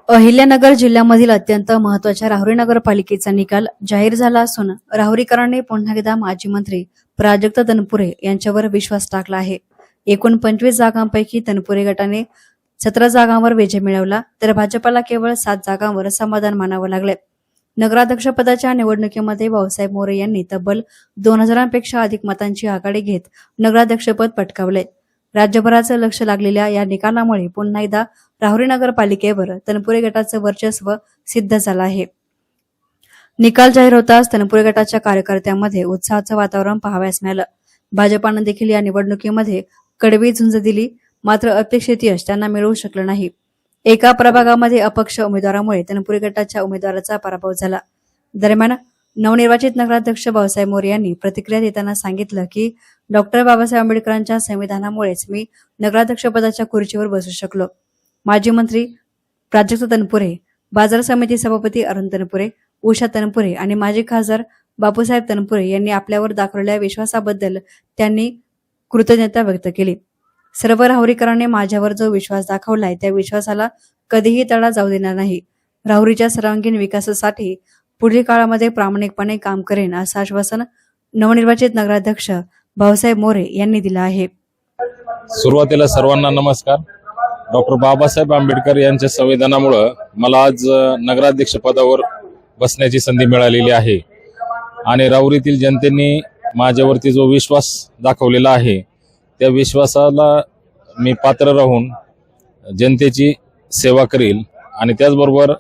अहिल्यानगर जिल्ह्यामधील अत्यंत महत्त्वाच्या राहुरी नगरपालिकेचा निकाल जाहीर झाला असून राहुरीकरांनी पुन्हा एकदा माजी मंत्री प्राजक्त तनपुरे यांच्यावर विश्वास टाकला आहे। एकूण 25 जागांपैकी तनपुरे गटाने 17 जागांवर विजय मिळवला तर भाजपला केवळ 7 जागांवर समाधान मानावं लागले। नगराध्यक्षपदाच्या निवडणुकीमध्ये भाऊसाहेब मोरे यांनी तब्बल 2000पेक्षा अधिक मतांची आघाडी घेत नगराध्यक्षपद पटकावले। राज्यभराचं लक्ष लागलेल्या या निकालामुळे पुन्हा एकदा राहुरी नगरपालिकेवर तनपुरे गटाचं वर्चस्व सिद्ध झालं आहे। निकाल जाहीर होताच तनपुरे गटाच्या कार्यकर्त्यांमध्ये उत्साहाचं वातावरण पाहावयास मिळालं। भाजपानं देखील या निवडणुकीमध्ये कडवी झुंज दिली, मात्र अपेक्षित यश त्यांना मिळू शकलं नाही। एका प्रभागामध्ये अपक्ष उमेदवारामुळे तनपुरे गटाच्या उमेदवाराचा पराभव झाला। दरम्यान नवनिर्वाचित नगराध्यक्ष भाऊसाहेब मोरे यांनी प्रतिक्रिया देताना सांगितलं की डॉक्टर बाबासाहेब आंबेडकरांच्या संविधानामुळेच मी नगराध्यक्षपदाच्या खुर्चीवर बसू शकलो। माजी मंत्री प्राजक्त तनपुरे, बाजार समिती सभापती अरुण तनपुरे, उषा तनपुरे आणि माजी खासदार बापूसाहेब तनपुरे यांनी आपल्यावर दाखवलेल्या विश्वासाबद्दल त्यांनी कृतज्ञता व्यक्त केली। सर्व राहुरीकरांनी माझ्यावर जो विश्वास दाखवलाय त्या विश्वासाला कधीही तडा जाऊ देणार नाही। राहुरीच्या सर्वांगीण विकासासाठी पुढील काळामध्ये प्रामाणिकपणे काम करेन असं आश्वासन नवनिर्वाचित नगराध्यक्ष भाऊसाहेब मोरे यांनी दिलं आहे। सुरुवातीला सर्वांना नमस्कार। डॉक्टर बाबासाहेब आंबेडकर यांच्या संविधानामुळे मला आज नगराध्यक्ष पदावर बसण्याची संधी मिळालेली आहे आणि राहुरीतील जनतेने माझ्यावरती जो विश्वास दाखवलेला आहे त्या विश्वासाला मी पात्र राहून जनतेची सेवा करेल आणि त्याचबरोबर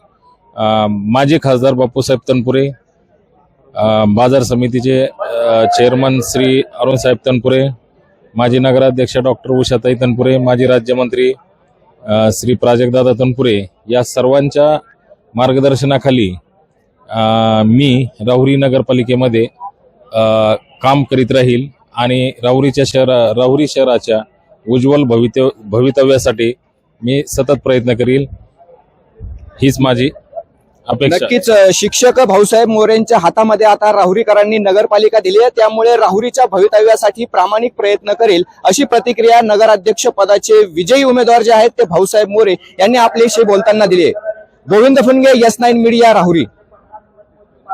माजी खासदार बापूसाहेब तनपुरे, बाजार समितीचे चेअरमन श्री अरुण साहेब तनपुरे, माजी नगराध्यक्ष डॉक्टर उषाताई तनपुरे, माजी राज्यमंत्री श्री प्राजक्तदादा तनपुरे या सर्वांच्या मार्गदर्शनाखाली मी राहुरी नगरपालिकेमध्ये काम करीत राहील आणि राहुरी शहराच्या उज्ज्वल भवितव्यासाठी मी सतत प्रयत्न करील, हीच माझी अपेक्षा। नक्कीच शिक्षक भाऊसाहेब मोरेंच्या हातामध्ये आता राहुरीकरांनी नगरपालिका दिली आहे, त्यामुळे राहुरीच्या भवितव्यासाठी प्रामाणिक प्रयत्न करेल अशी प्रतिक्रिया नगराध्यक्ष पदाचे विजयी उमेदवार जे आहेत ते भाऊसाहेब मोरे यांनी आपल्याशी बोलताना दिली आहे। Govind Phunge, S9 media, Rahuri.